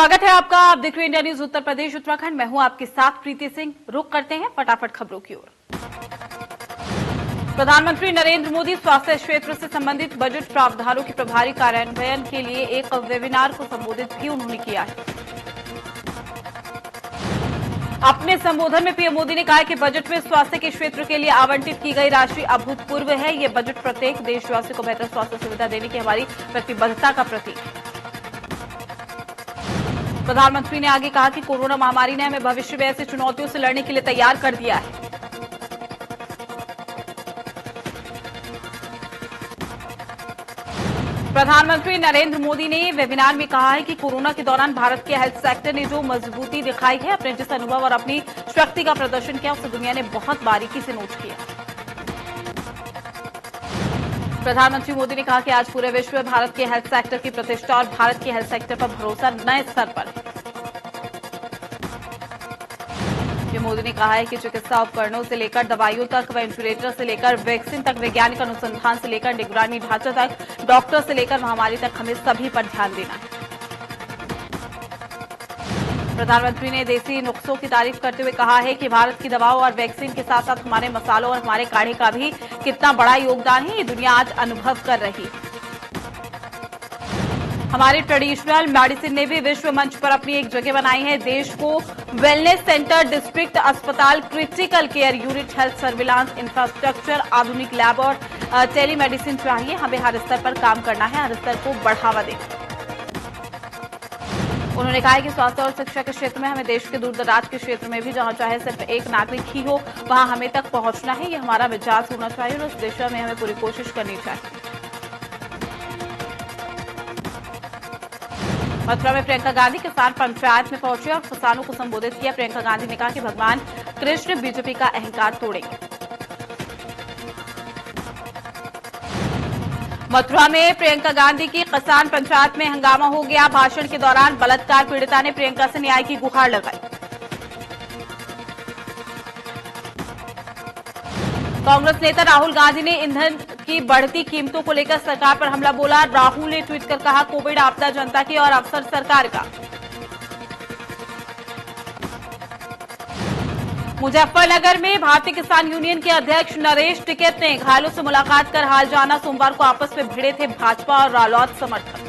स्वागत है आपका। आप देख रहे हैं इंडिया न्यूज उत्तर प्रदेश उत्तराखंड। मैं हूं आपके साथ प्रीति सिंह। रुक करते हैं फटाफट खबरों की ओर। प्रधानमंत्री नरेंद्र मोदी स्वास्थ्य क्षेत्र से संबंधित बजट प्रावधानों के प्रभावी कार्यान्वयन के लिए एक वेबिनार को संबोधित भी उन्होंने किया है। अपने संबोधन में पीएम मोदी ने कहा कि बजट में स्वास्थ्य के क्षेत्र के लिए आवंटित की गई राशि अभूतपूर्व है। यह बजट प्रत्येक देशवासी को बेहतर स्वास्थ्य सुविधा देने की हमारी प्रतिबद्धता का प्रतीक है। प्रधानमंत्री ने आगे कहा कि कोरोना महामारी ने हमें भविष्य में ऐसी चुनौतियों से लड़ने के लिए तैयार कर दिया है। प्रधानमंत्री नरेंद्र मोदी ने वेबिनार में कहा है कि कोरोना के दौरान भारत के हेल्थ सेक्टर ने जो मजबूती दिखाई है, अपने जिस अनुभव और अपनी शक्ति का प्रदर्शन किया, उसे दुनिया ने बहुत बारीकी से नोट किया। प्रधानमंत्री मोदी ने कहा कि आज पूरे विश्व में भारत के हेल्थ सेक्टर की प्रतिष्ठा और भारत के हेल्थ सेक्टर पर भरोसा नए स्तर पर है। मोदी ने कहा है कि चिकित्सा उपकरणों से लेकर दवाइयों तक, वेंटिलेटर से लेकर वैक्सीन तक, वैज्ञानिक अनुसंधान से लेकर निगरानी ढांचा तक, डॉक्टर से लेकर महामारी तक हमें सभी पर ध्यान देना है। प्रधानमंत्री ने देसी नुस्खों की तारीफ करते हुए कहा है कि भारत की दवाओं और वैक्सीन के साथ साथ हमारे मसालों और हमारे काढ़े का भी कितना बड़ा योगदान है, ये दुनिया आज अनुभव कर रही है। हमारे ट्रेडिशनल मेडिसिन ने भी विश्व मंच पर अपनी एक जगह बनाई है। देश को वेलनेस सेंटर, डिस्ट्रिक्ट अस्पताल, critical care unit, health surveillance infrastructure, आधुनिक लैब और टेलीमेडिसिन चाहिए। हमें हर स्तर पर काम करना है, हर स्तर को बढ़ावा देना। उन्होंने कहा कि स्वास्थ्य और शिक्षा के क्षेत्र में हमें देश के दूर दराज के क्षेत्र में भी जहां चाहे सिर्फ एक नागरिक ही हो, वहां हमें तक पहुंचना है। ये हमारा मिजाज होना चाहिए और उस दिशा में हमें पूरी कोशिश करनी चाहिए। मथुरा में प्रियंका गांधी किसान पंचायत में पहुंचे और किसानों को संबोधित किया। प्रियंका गांधी ने कहा कि भगवान कृष्ण बीजेपी का अहंकार तोड़ेंगे। मथुरा में प्रियंका गांधी की किसान पंचायत में हंगामा हो गया। भाषण के दौरान बलात्कार पीड़िता ने प्रियंका से न्याय की गुहार लगाई। कांग्रेस नेता राहुल गांधी ने ईंधन की बढ़ती कीमतों को लेकर सरकार पर हमला बोला। राहुल ने ट्वीट कर कहा, कोविड आपदा जनता की और अवसर सरकार का। मुजफ्फरनगर में भारतीय किसान यूनियन के अध्यक्ष नरेश टिकैत ने घायलों से मुलाकात कर हाल जाना। सोमवार को आपस में भिड़े थे भाजपा और रालोद समर्थक।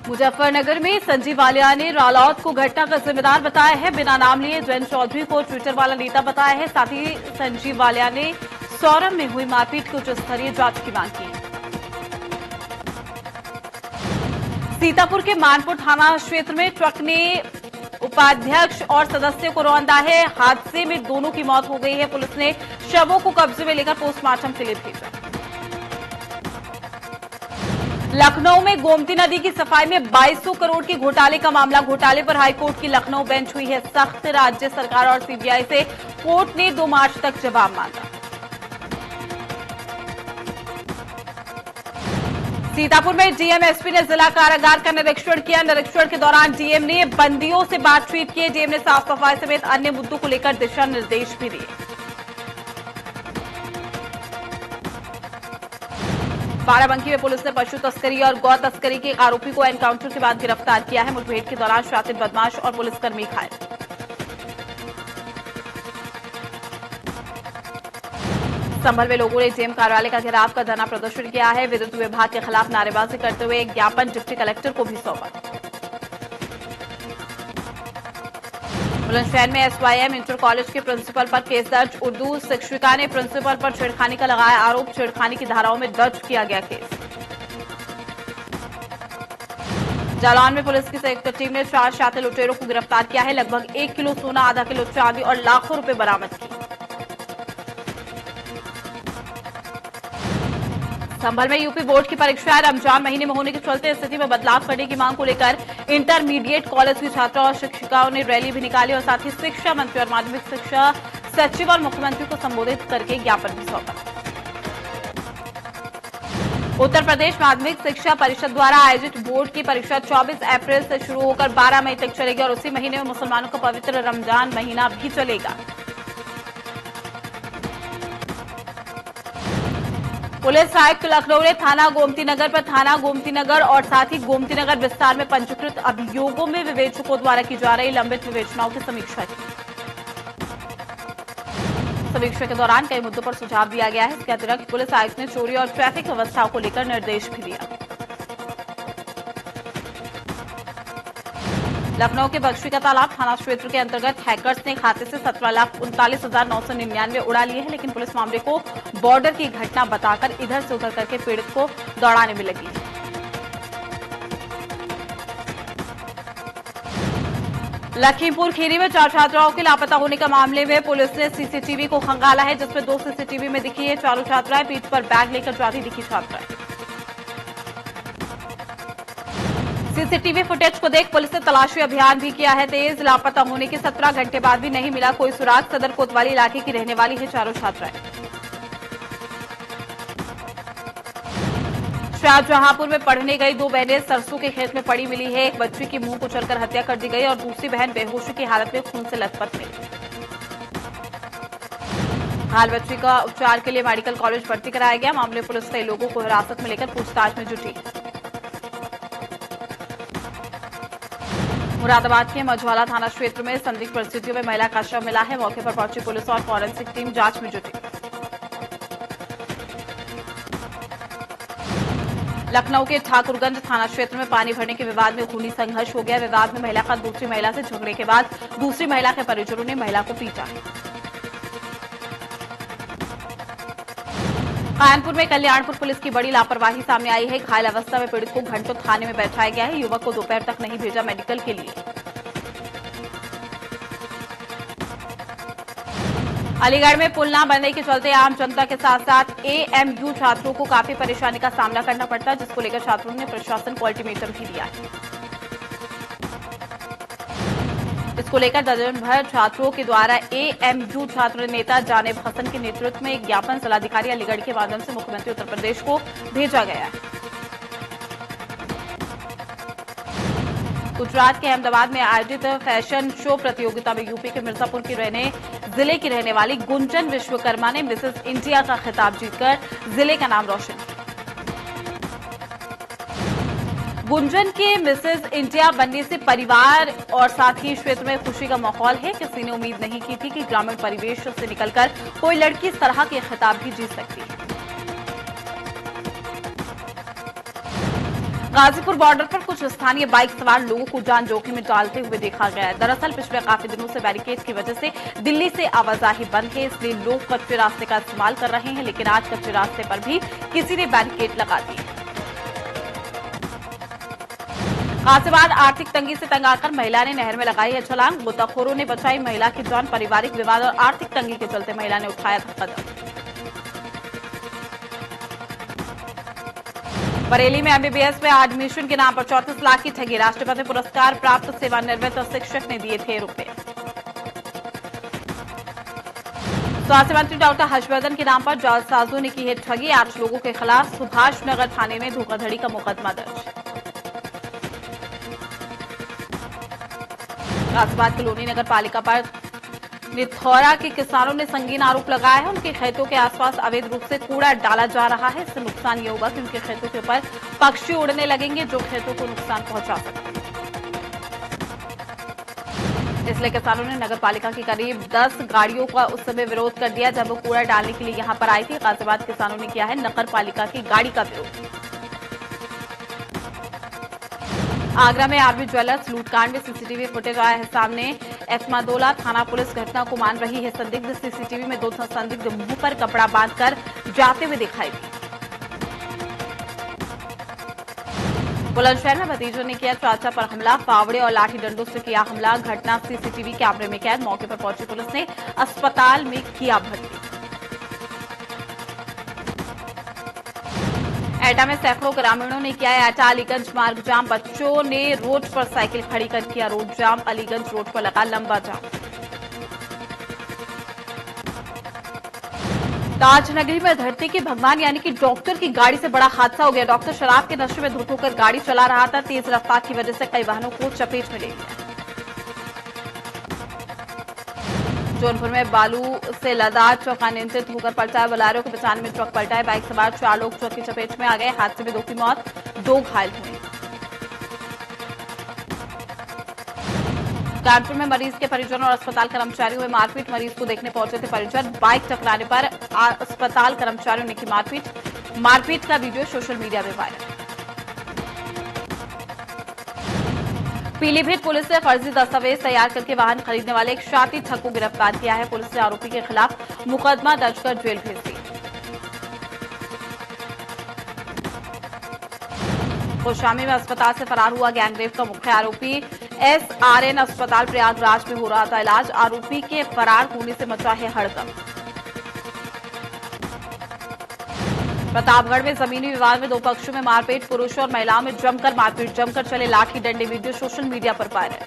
मुजफ्फरनगर में संजीव वालिया ने रालोद को घटना का जिम्मेदार बताया है। बिना नाम लिए जयंत चौधरी को ट्विटर वाला नेता बताया है। साथ ही संजीव वालिया ने सौरभ में हुई मारपीट की उच्च स्तरीय जांच की मांग की। सीतापुर के मानपुर थाना क्षेत्र में ट्रक ने उपाध्यक्ष और सदस्य को रौंदा है। हादसे में दोनों की मौत हो गई है। पुलिस ने शवों को कब्जे में लेकर पोस्टमार्टम के लिए भेजा। लखनऊ में गोमती नदी की सफाई में 2200 करोड़ के घोटाले का मामला। घोटाले पर हाईकोर्ट की लखनऊ बेंच हुई है सख्त। राज्य सरकार और सीबीआई से कोर्ट ने 2 मार्च तक जवाब मांगा। सीतापुर में डीएम एसपी ने जिला कारागार का निरीक्षण किया। निरीक्षण के दौरान डीएम ने बंदियों से बातचीत की। डीएम ने साफ सफाई समेत अन्य मुद्दों को लेकर दिशा निर्देश भी दिए। बाराबंकी में पुलिस ने पशु तस्करी और गौ तस्करी के आरोपी को एनकाउंटर के बाद गिरफ्तार किया है। मुठभेड़ के दौरान शातिर बदमाश और पुलिसकर्मी घायल। संभल में लोगों ने जेएम कार्यालय का घेराव कर धरना प्रदर्शन किया है। विद्युत विभाग के खिलाफ नारेबाजी करते हुए एक ज्ञापन डिप्टी कलेक्टर को भी सौंपा। बुलंदशहर में एसवाईएम इंटर कॉलेज के प्रिंसिपल पर केस दर्ज। उर्दू शिक्षिका ने प्रिंसिपल पर छेड़खानी का लगाया आरोप। छेड़खानी की धाराओं में दर्ज किया गया केस। जालौन में पुलिस की संयुक्त टीम ने 4 शातिर लुटेरों को गिरफ्तार किया है। लगभग 1 किलो सोना, आधा किलो चांदी और लाखों रुपए बरामद किए। संभल में यूपी बोर्ड की परीक्षाएं रमजान महीने में होने के चलते स्थिति में बदलाव करने की मांग को लेकर इंटरमीडिएट कॉलेज की छात्रा और शिक्षिकाओं ने रैली भी निकाली और साथ ही शिक्षा मंत्री और माध्यमिक शिक्षा सचिव और मुख्यमंत्री को संबोधित करके ज्ञापन भी सौंपा। उत्तर प्रदेश माध्यमिक शिक्षा परिषद द्वारा आयोजित बोर्ड की परीक्षा 24 अप्रैल से शुरू होकर 12 मई तक चलेगी और उसी महीने में मुसलमानों का पवित्र रमजान महीना भी चलेगा। पुलिस आयुक्त लखनऊ ने थाना गोमतीनगर पर थाना गोमतीनगर और साथ ही गोमतीनगर विस्तार में पंजीकृत अभियोगों में विवेचकों द्वारा की जा रही लंबित विवेचनाओं की समीक्षा की। समीक्षा के दौरान कई मुद्दों पर सुझाव दिया गया है। इसके अतिरिक्त पुलिस आयुक्त ने चोरी और ट्रैफिक व्यवस्थाओं को लेकर निर्देश भी दिया। लखनऊ के बख्शी का तालाब थाना क्षेत्र के अंतर्गत हैकर्स ने खाते से 17,39,999 उड़ा लिए हैं, लेकिन पुलिस मामले को बॉर्डर की घटना बताकर इधर से उधर करके पीड़ित को दौड़ाने में लगी। लखीमपुर खीरी में 4 छात्राओं के लापता होने का मामले में पुलिस ने सीसीटीवी को खंगाला है, जिसमें 2 सीसीटीवी में दिखी है चारों छात्राएं पीठ पर बैग लेकर जाती दिखी छात्राएं। सीसीटीवी फुटेज को देख पुलिस ने तलाशी अभियान भी किया है तेज। लापता होने के 17 घंटे बाद भी नहीं मिला कोई सुराग। सदर कोतवाली इलाके की रहने वाली है चारों छात्राएं। शाहजहांपुर में पढ़ने गई 2 बहनें सरसों के खेत में पड़ी मिली है। एक बच्ची की मुंह कुचलकर हत्या कर दी गई और दूसरी बहन बेहोशी की हालत में खून से लथपथ मिली। हाल बच्ची का उपचार के लिए मेडिकल कॉलेज भर्ती कराया गया। मामले पुलिस कई लोगों को हिरासत में लेकर पूछताछ में जुटी। मुरादाबाद के मझौला थाना क्षेत्र में संदिग्ध परिस्थितियों में महिला का शव मिला है। मौके पर पहुंची पुलिस और फॉरेंसिक टीम जांच में जुटी। लखनऊ के ठाकुरगंज थाना क्षेत्र में पानी भरने के विवाद में खूनी संघर्ष हो गया। विवाद में महिला का दूसरी महिला से झगड़े के बाद दूसरी महिला के परिजनों ने महिला को पीटा। कानपुर में कल्याणपुर पुलिस की बड़ी लापरवाही सामने आई है। घायल अवस्था में पीड़ित को घंटों थाने में बैठाया गया है। युवक को दोपहर तक नहीं भेजा मेडिकल के लिए। अलीगढ़ में पुल न बनने के चलते आम जनता के साथ साथ एएमयू छात्रों को काफी परेशानी का सामना करना पड़ता है, जिसको लेकर छात्रों ने प्रशासन को अल्टीमेटम भी दिया है। इसको लेकर दर्जन भर छात्रों के द्वारा एएमयू छात्र नेता जानेब हसन के नेतृत्व में एक ज्ञापन जिलाधिकारी अलीगढ़ के माध्यम से मुख्यमंत्री उत्तर प्रदेश को भेजा गया है। गुजरात के अहमदाबाद में आयोजित फैशन शो प्रतियोगिता में यूपी के मिर्जापुर जिले की रहने वाली गुंजन विश्वकर्मा ने मिसेस इंडिया का खिताब जीतकर जिले का नाम रोशन किया। गुंजन के मिसेस इंडिया बनने से परिवार और साथ ही क्षेत्र में खुशी का माहौल है। किसी ने उम्मीद नहीं की थी कि ग्रामीण परिवेश से निकलकर कोई लड़की इस तरह के खिताब भी जीत सकती है। गाजीपुर बॉर्डर पर कुछ स्थानीय बाइक सवार लोगों को जान जोखिम में डालते हुए देखा गया है। दरअसल पिछले काफी दिनों से बैरिकेड की वजह से दिल्ली से आवाजाही बंद है, इसलिए लोग कच्चे रास्ते का इस्तेमाल कर रहे हैं, लेकिन आज कच्चे रास्ते पर भी किसी ने बैरिकेड लगा दिए। गाजियाबाद आर्थिक तंगी से तंग आकर महिला ने नहर में लगाई है छलांग। गोताखोरों ने बचाई महिला की जान। पारिवारिक विवाद और आर्थिक तंगी के चलते महिला ने उठाया था कदम। बरेली में एमबीबीएस में एडमिशन के नाम पर 34 लाख की ठगी। राष्ट्रपति पुरस्कार प्राप्त सेवानिवृत्त शिक्षक ने दिए थे रुपए। स्वास्थ्य मंत्री डॉक्टर हर्षवर्धन के नाम पर जालसाजों ने की है ठगी। 8 लोगों के खिलाफ सुभाष नगर थाने में धोखाधड़ी का मुकदमा दर्ज। गाजियाबाद की लोनी नगर पालिका पर निथौरा के किसानों ने संगीन आरोप लगाया है। उनके खेतों के आसपास अवैध रूप से कूड़ा डाला जा रहा है। इससे नुकसान ये होगा कि उनके खेतों के ऊपर पक्षी उड़ने लगेंगे, जो खेतों को नुकसान पहुंचा सकते हैं। इसलिए किसानों ने नगर पालिका की करीब 10 गाड़ियों का उस समय विरोध कर दिया जब वो कूड़ा डालने के लिए यहां पर आई थी। गाजियाबाद किसानों ने किया है नगर पालिका की गाड़ी का विरोध। आगरा में आरबी ज्वेलर्स लूटकांड में सीसीटीवी फुटेज आया है सामने। एस्मादोला थाना पुलिस घटना को मान रही है संदिग्ध। सीसीटीवी में 2 संदिग्ध मुंह पर कपड़ा बांधकर जाते हुए दिखाई दिए। बुलंदशहर में भतीजों ने किया चाचा पर हमला। फावड़े और लाठी डंडों से किया हमला। घटना सीसीटीवी कैमरे में कैद। मौके पर पहुंची पुलिस ने अस्पताल में किया भर्ती। एटा में सैकड़ों ग्रामीणों ने किया एटा अलीगंज मार्ग जाम। बच्चों ने रोड पर साइकिल खड़ी कर किया रोड जाम। अलीगंज रोड पर लगा लंबा जाम। ताजनगरी में धरती के भगवान यानी कि डॉक्टर की गाड़ी से बड़ा हादसा हो गया। डॉक्टर शराब के नशे में धुत होकर गाड़ी चला रहा था। तेज रफ्तार की वजह से कई वाहनों को चपेट में ले लिया। जौनपुर में बालू से लदा ट्रक अनियंत्रित होकर पलटा है। बोलेरो को बचाने में ट्रक पलटा है। बाइक सवार 4 लोग ट्रक की चपेट में आ गए। हादसे में 2 की मौत, 2 घायल हुए। कानपुर में मरीज के परिजन और अस्पताल कर्मचारियों में मारपीट। मरीज को देखने पहुंचे थे परिजन। बाइक टकराने पर अस्पताल कर्मचारियों ने की मारपीट। मारपीट का वीडियो सोशल मीडिया में वायरल। पीलीभीत पुलिस ने फर्जी दस्तावेज तैयार करके वाहन खरीदने वाले एक शातिर ठग को गिरफ्तार किया है। पुलिस ने आरोपी के खिलाफ मुकदमा दर्ज कर जेल भेज दिया। कौशाम्बी में अस्पताल से फरार हुआ गैंगरेप का मुख्य आरोपी। एसआरएन अस्पताल प्रयागराज में हो रहा था इलाज। आरोपी के फरार होने से मचा है हड़कंप। प्रतापगढ़ में जमीनी विवाद में 2 पक्षों में मारपीट। पुरुषों और महिलाओं में जमकर मारपीट। जमकर चले लाठी डंडे। वीडियो सोशल मीडिया पर वायरल।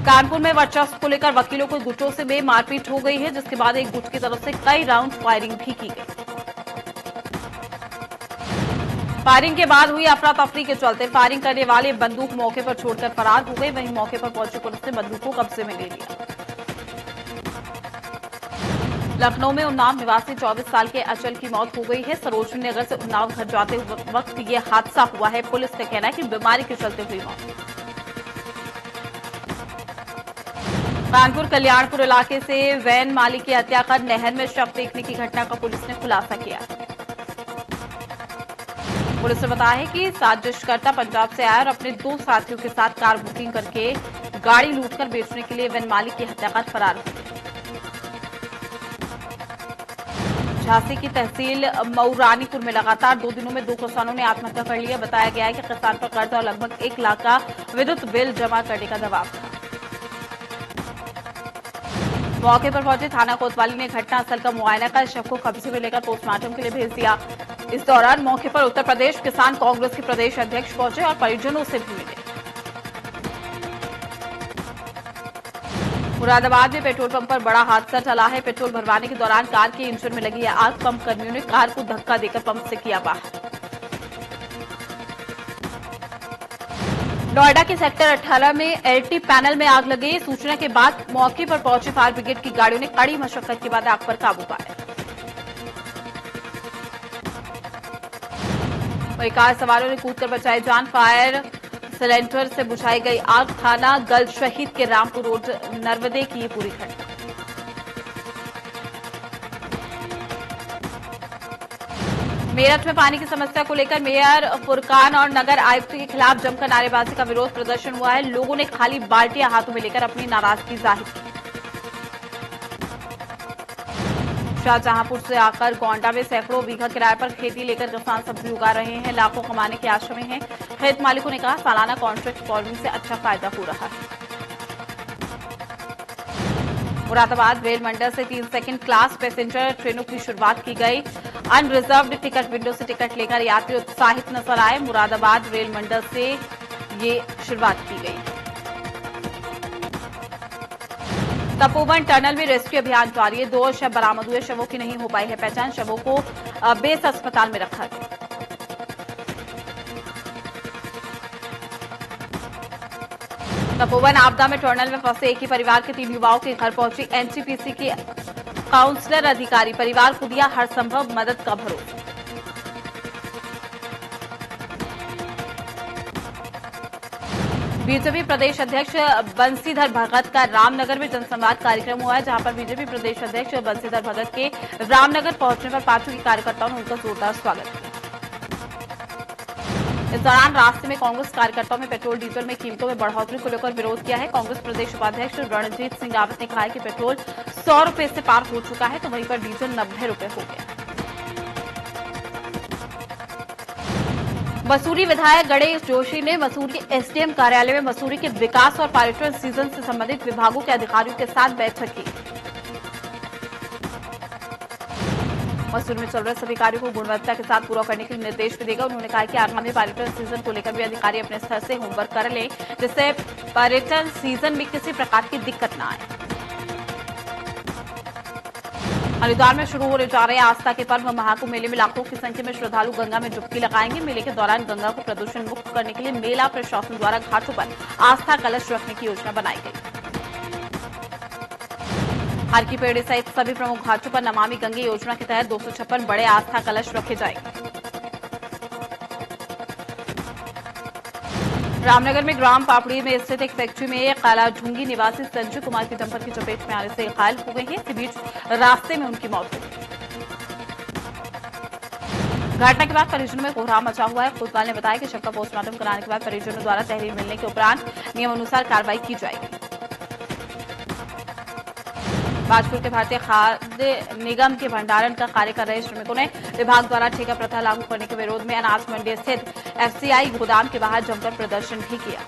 कानपुर में वर्चस्व को लेकर वकीलों को गुटों से में मारपीट हो गई है, जिसके बाद एक गुट की तरफ से कई राउंड फायरिंग भी की गई। फायरिंग के बाद हुई अफरा तफरी के चलते फायरिंग करने वाले बंदूक मौके पर छोड़कर फरार हो गए। वहीं मौके पर पहुंची पुलिस ने बंदूक को कब्जे में ले लिया। लखनऊ में उन्नाव निवासी 24 साल के अचल की मौत हो गई है। सरोजनी नगर से उन्नाव घर जाते वक्त ये हादसा हुआ है। पुलिस का कहना है कि बीमारी के चलते हुई मौत। कानपुर कल्याणपुर इलाके से वैन मालिक की हत्या कर नहर में शव फेंकने की घटना का पुलिस ने खुलासा किया। पुलिस ने बताया है कि साजिशकर्ता पंजाब से आया और अपने 2 साथियों के साथ कार बुकिंग करके गाड़ी लूटकर बेचने के लिए वैन मालिक की हत्या कर फरार हुए। झांसी की तहसील मऊरानीपुर में लगातार 2 दिनों में 2 किसानों ने आत्महत्या कर लिया। बताया गया है कि किसान पर कर्ज और लगभग 1 लाख का विद्युत बिल जमा करने का दबाव था। मौके पर पहुंचे थाना कोतवाली ने घटनास्थल का मुआयना कर शव को कब्जे में लेकर पोस्टमार्टम के लिए भेज दिया। इस दौरान मौके पर उत्तर प्रदेश किसान कांग्रेस के प्रदेश अध्यक्ष पहुंचे और परिजनों से भी मिले। मुरादाबाद में पेट्रोल पंप पर बड़ा हादसा टला है। पेट्रोल भरवाने के दौरान कार के इंजन में लगी आग। पंप कर्मियों ने कार को धक्का देकर पंप से किया बाहर। नोएडा के सेक्टर 18 में एलटी पैनल में आग लगी। सूचना के बाद मौके पर पहुंची फायर ब्रिगेड की गाड़ियों ने कड़ी मशक्कत के बाद आग पर काबू पाया। वहीं कार सवारों ने कूदकर बचाई जान। फायर सिलेंडर से बुझाई गई आग। थाना गल शहीद के रामपुर रोड नर्मदे की ये पूरी घटना। मेरठ में पानी की समस्या को लेकर मेयर फुरकान और नगर आयुक्त के खिलाफ जमकर नारेबाजी का विरोध प्रदर्शन हुआ है। लोगों ने खाली बाल्टियां हाथों में लेकर अपनी नाराजगी जाहिर की। शाहजहांपुर से आकर गोंडा में सैकड़ों बीघा किराए पर खेती लेकर किसान सब्जी उगा रहे हैं। लाखों कमाने की आशा में हैं। खेत मालिकों ने कहा सालाना कॉन्ट्रैक्ट फार्मिंग से अच्छा फायदा हो रहा है। मुरादाबाद रेल मंडल से 3 सेकंड क्लास पैसेंजर ट्रेनों की शुरुआत की गई। अनरिजर्व्ड टिकट विंडो से टिकट लेकर यात्री उत्साहित नजर आए। मुरादाबाद रेल मंडल से ये शुरुआत की गई। तपोवन टनल में रेस्क्यू अभियान जारी है। 2 और शव बरामद हुए। शवों की नहीं हो पाई है पहचान। शवों को बेस अस्पताल में रखा गया। तपोवन आपदा में टनल में फंसे एक ही परिवार के 3 युवाओं के घर पहुंची एनटीपीसी की काउंसलर अधिकारी। परिवार को दिया हर संभव मदद का भरोसा। बीजेपी प्रदेश अध्यक्ष बंसीधर भगत का रामनगर में जनसंवाद कार्यक्रम हुआ है, जहां पर बीजेपी प्रदेश अध्यक्ष बंसीधर भगत के रामनगर पहुंचने पर पार्टी के कार्यकर्ताओं ने उनका जोरदार स्वागत किया। इस दौरान रास्ते में कांग्रेस कार्यकर्ताओं में पेट्रोल डीजल में कीमतों में बढ़ोतरी को लेकर विरोध किया है। कांग्रेस प्रदेश उपाध्यक्ष रणजीत सिंह रावत ने कहा है कि पेट्रोल 100 रुपए से पार हो चुका है, तो वहीं पर डीजल 90 रुपए हो गया। मसूरी विधायक गणेश जोशी ने मसूरी एसडीएम कार्यालय में मसूरी के विकास और पर्यटन सीजन से संबंधित विभागों के अधिकारियों के साथ बैठक की। मसूरी में चल रहे सभी कार्यों को गुणवत्ता के साथ पूरा करने के निर्देश भी देगा। उन्होंने कहा कि आगामी पर्यटन सीजन को लेकर भी अधिकारी अपने स्तर से होमवर्क कर लें, जिससे पर्यटन सीजन में किसी प्रकार की दिक्कत न आए। हरिद्वार में शुरू होने जा रहे आस्था के पर्व महाकुंभ मेले में लाखों की संख्या में श्रद्धालु गंगा में डुबकी लगाएंगे। मेले के दौरान गंगा को प्रदूषण मुक्त करने के लिए मेला प्रशासन द्वारा घाटों पर आस्था कलश रखने की योजना बनाई गई। हर की पेड़ी सहित सभी प्रमुख घाटों पर नमामि गंगे योजना के तहत 256 बड़े आस्था कलश रखे जाएंगे। रामनगर में ग्राम पापड़ी में स्थित एक फैक्ट्री में कालाझुंगी निवासी संजय कुमार की डंपर की चपेट में आने से घायल हो गए हैं। इसी बीच रास्ते में उनकी मौत हो गई। घटना के बाद परिजनों में कोहराम मचा हुआ है। कोतवाल ने बताया कि शव का पोस्टमार्टम कराने के बाद परिजनों द्वारा तहरीर मिलने के उपरांत नियमानुसार कार्रवाई की जाएगी। बाजपुर के भारतीय खाद्य निगम के भंडारण का कार्य कर रहे श्रमिकों ने विभाग द्वारा ठेका प्रथा लागू करने के विरोध में अनाज मंडी स्थित एफसीआई गोदाम के बाहर जमकर प्रदर्शन भी किया।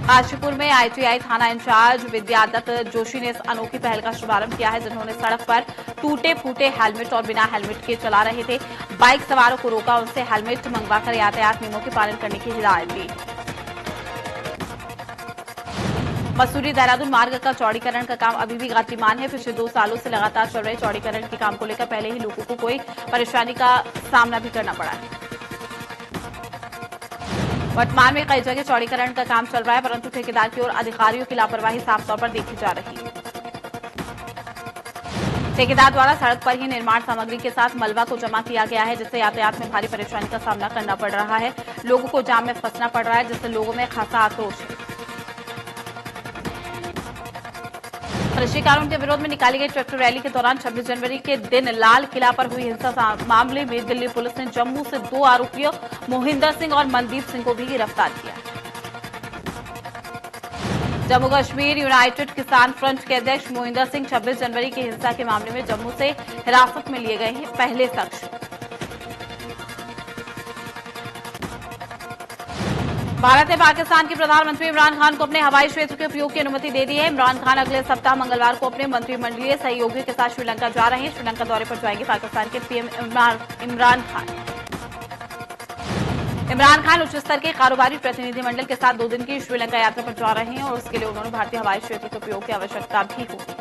काशीपुर में आईटीआई थाना इंचार्ज विद्यादत्त जोशी ने इस अनोखी पहल का शुभारंभ किया है, जिन्होंने सड़क पर टूटे फूटे हेलमेट और बिना हेलमेट के चला रहे थे बाइक सवारों को रोका, उनसे हेलमेट मंगवाकर यातायात नियमों के पालन करने की हिदायत दी। मसूरी देहरादून मार्ग का चौड़ीकरण का काम अभी भी गतिमान है। पिछले 2 सालों से लगातार चल रहे चौड़ीकरण के काम को लेकर पहले ही लोगों को कोई परेशानी का सामना भी करना पड़ा है। वर्तमान में कई जगह चौड़ीकरण का काम चल रहा है, परंतु ठेकेदार की ओर अधिकारियों की लापरवाही साफ तौर पर देखी जा रही है। ठेकेदार द्वारा सड़क पर ही निर्माण सामग्री के साथ मलबा को जमा किया गया है, जिससे यातायात में भारी परेशानी का सामना करना पड़ रहा है। लोगों को जाम में फंसना पड़ रहा है, जिससे लोगों में खासा आक्रोश है। कृषि कानून के विरोध में निकाली गई ट्रैक्टर रैली के दौरान 26 जनवरी के दिन लाल किला पर हुई हिंसा मामले में दिल्ली पुलिस ने जम्मू से 2 आरोपियों मोहिंदर सिंह और मनदीप सिंह को भी गिरफ्तार किया। जम्मू कश्मीर यूनाइटेड किसान फ्रंट के अध्यक्ष मोहिंदर सिंह 26 जनवरी की हिंसा के मामले में जम्मू से हिरासत में लिए गए हैं पहले शख्स। भारत ने पाकिस्तान के प्रधानमंत्री इमरान खान को अपने हवाई क्षेत्र के उपयोग की अनुमति दे दी है। इमरान खान अगले सप्ताह मंगलवार को अपने मंत्रिमंडलीय सहयोगियों के साथ श्रीलंका जा रहे हैं। श्रीलंका दौरे पर जाएंगे पाकिस्तान के पीएम इमरान खान। इमरान खान उच्च स्तर के कारोबारी प्रतिनिधिमंडल के साथ 2 दिन की श्रीलंका यात्रा पर जा रहे हैं और उसके लिए उन्होंने भारतीय हवाई क्षेत्र के उपयोग की आवश्यकता भी होगी।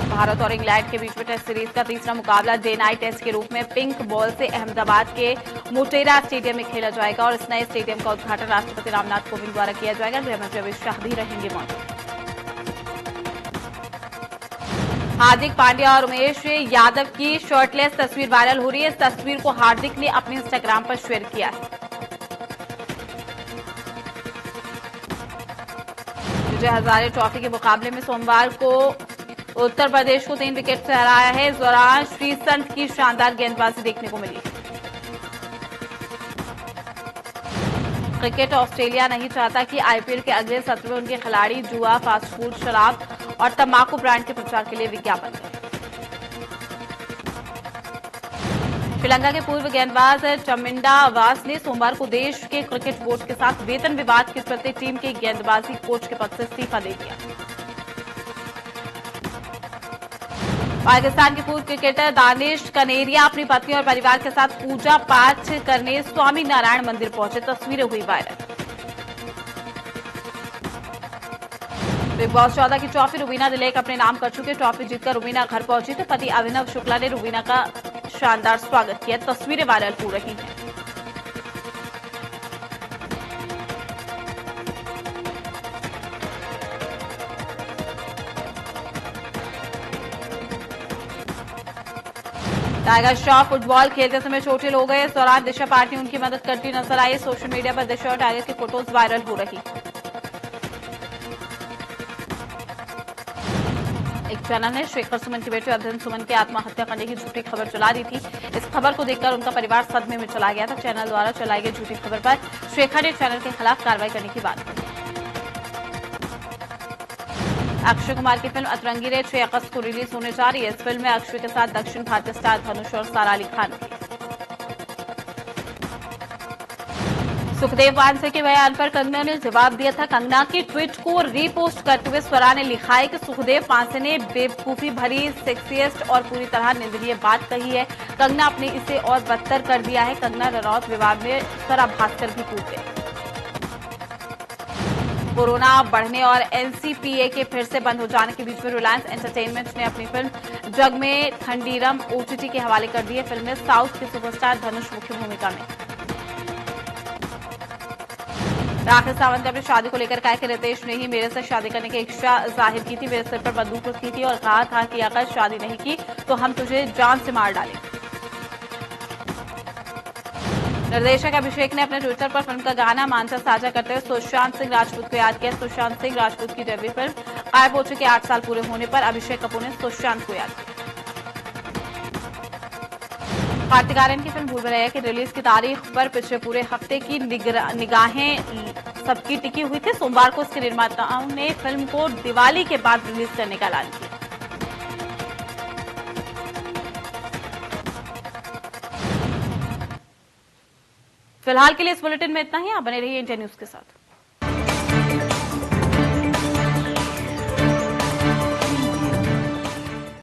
भारत और इंग्लैंड के बीच में टेस्ट सीरीज का तीसरा मुकाबला डे नाइट टेस्ट के रूप में पिंक बॉल से अहमदाबाद के मोटेरा स्टेडियम में खेला जाएगा और इस नए स्टेडियम का उद्घाटन राष्ट्रपति रामनाथ कोविंद द्वारा किया जाएगा। गृहमंत्री अमित शाह भी रहेंगे मौजूद। हार्दिक पांड्या और उमेश यादव की शर्टलेस तस्वीर वायरल हो रही है। इस तस्वीर को हार्दिक ने अपने इंस्टाग्राम पर शेयर किया है। विजय हजारे ट्रॉफी के मुकाबले में सोमवार को उत्तर प्रदेश को 3 विकेट से हराया है। इस दौरान श्रीसंत की शानदार गेंदबाजी देखने को मिली। क्रिकेट ऑस्ट्रेलिया नहीं चाहता कि आईपीएल के अगले सत्र में उनके खिलाड़ी जुआ, फास्ट फूड, शराब और तंबाकू ब्रांड के प्रचार के लिए विज्ञापन दें। श्रीलंका के पूर्व गेंदबाज चमिंडा वास ने सोमवार को देश के क्रिकेट बोर्ड के साथ वेतन विवाद के चलते टीम के गेंदबाजी कोच के पद से इस्तीफा दे दिया। पाकिस्तान के पूर्व क्रिकेटर दानिश कनेरिया अपनी पत्नी और परिवार के साथ पूजा पाठ करने स्वामी नारायण मंदिर पहुंचे। तस्वीरें हुई वायरल। बिग बॉस 14 की ट्रॉफी रुबीना दिलेक अपने नाम कर चुके। ट्रॉफी जीतकर रुबीना घर पहुंची तो पति अभिनव शुक्ला ने रुबीना का शानदार स्वागत किया। तस्वीरें वायरल हो रही हैं। टाइगर श्रॉफ फुटबॉल खेलते समय चोटिल हो गए। इस दौरान दिशा पार्टी उनकी मदद करती नजर आई। सोशल मीडिया पर दिशा और टाइगर की फोटोज वायरल हो रही। एक चैनल ने शेखर सुमन के बेटे अध्ययन सुमन के आत्महत्या करने की झूठी खबर चला दी थी। इस खबर को देखकर उनका परिवार सदमे में चला गया था। चैनल द्वारा चलाई गई झूठी खबर पर शेखर ने चैनल के खिलाफ कार्रवाई करने की बात कही। अक्षय कुमार की फिल्म अतरंगी रे 6 अगस्त को रिलीज होने जा रही है। इस फिल्म में अक्षय के साथ दक्षिण भारतीय स्टार धनुष और सारा अली खान की। सुखदेव वांसे के बयान पर कंगना ने जवाब दिया था। कंगना के ट्वीट को रीपोस्ट करते हुए स्वरा ने लिखा है कि सुखदेव वांसे ने बेवकूफी भरी, सेक्सिएस्ट और पूरी तरह निंदनीय बात कही है। कंगना अपने इसे और बदतर कर दिया है। कंगना रनौत विवाद में स्वरा भास्कर भी टूट गए। कोरोना बढ़ने और एनसीपीए के फिर से बंद हो जाने के बीच में रिलायंस एंटरटेनमेंट ने अपनी फिल्म जग में थंडीरम ओटीटी के हवाले कर दी है। फिल्म में साउथ के सुपरस्टार धनुष मुख्य भूमिका में। राकेश सावंत ने अपनी शादी को लेकर कहा कि रितेश ने ही मेरे से शादी करने की इच्छा जाहिर की थी, मेरे सिर पर बंदूक रखी थी और कहा था कि अगर शादी नहीं की तो हम तुझे जान से मार डालेंगे। निर्देशक अभिषेक ने अपने ट्विटर पर फिल्म का गाना मानसा साझा करते हुए सुशांत सिंह राजपूत को याद किया। सुशांत सिंह राजपूत की डेब्यू फिल्म गायब हो चुके 8 साल पूरे होने पर अभिषेक कपूर ने सुशांत को याद किया। कार्तिक आर्यन की फिल्म भूल भुलैया की रिलीज की तारीख पर पिछले पूरे हफ्ते की निगाहें सबकी टिकी हुई थी। सोमवार को इसके निर्माताओं ने फिल्म को दिवाली के बाद रिलीज करने का ऐलान किया। फिलहाल के लिए इस बुलेटिन में इतना ही। आप बने रहिए इंडिया न्यूज के साथ।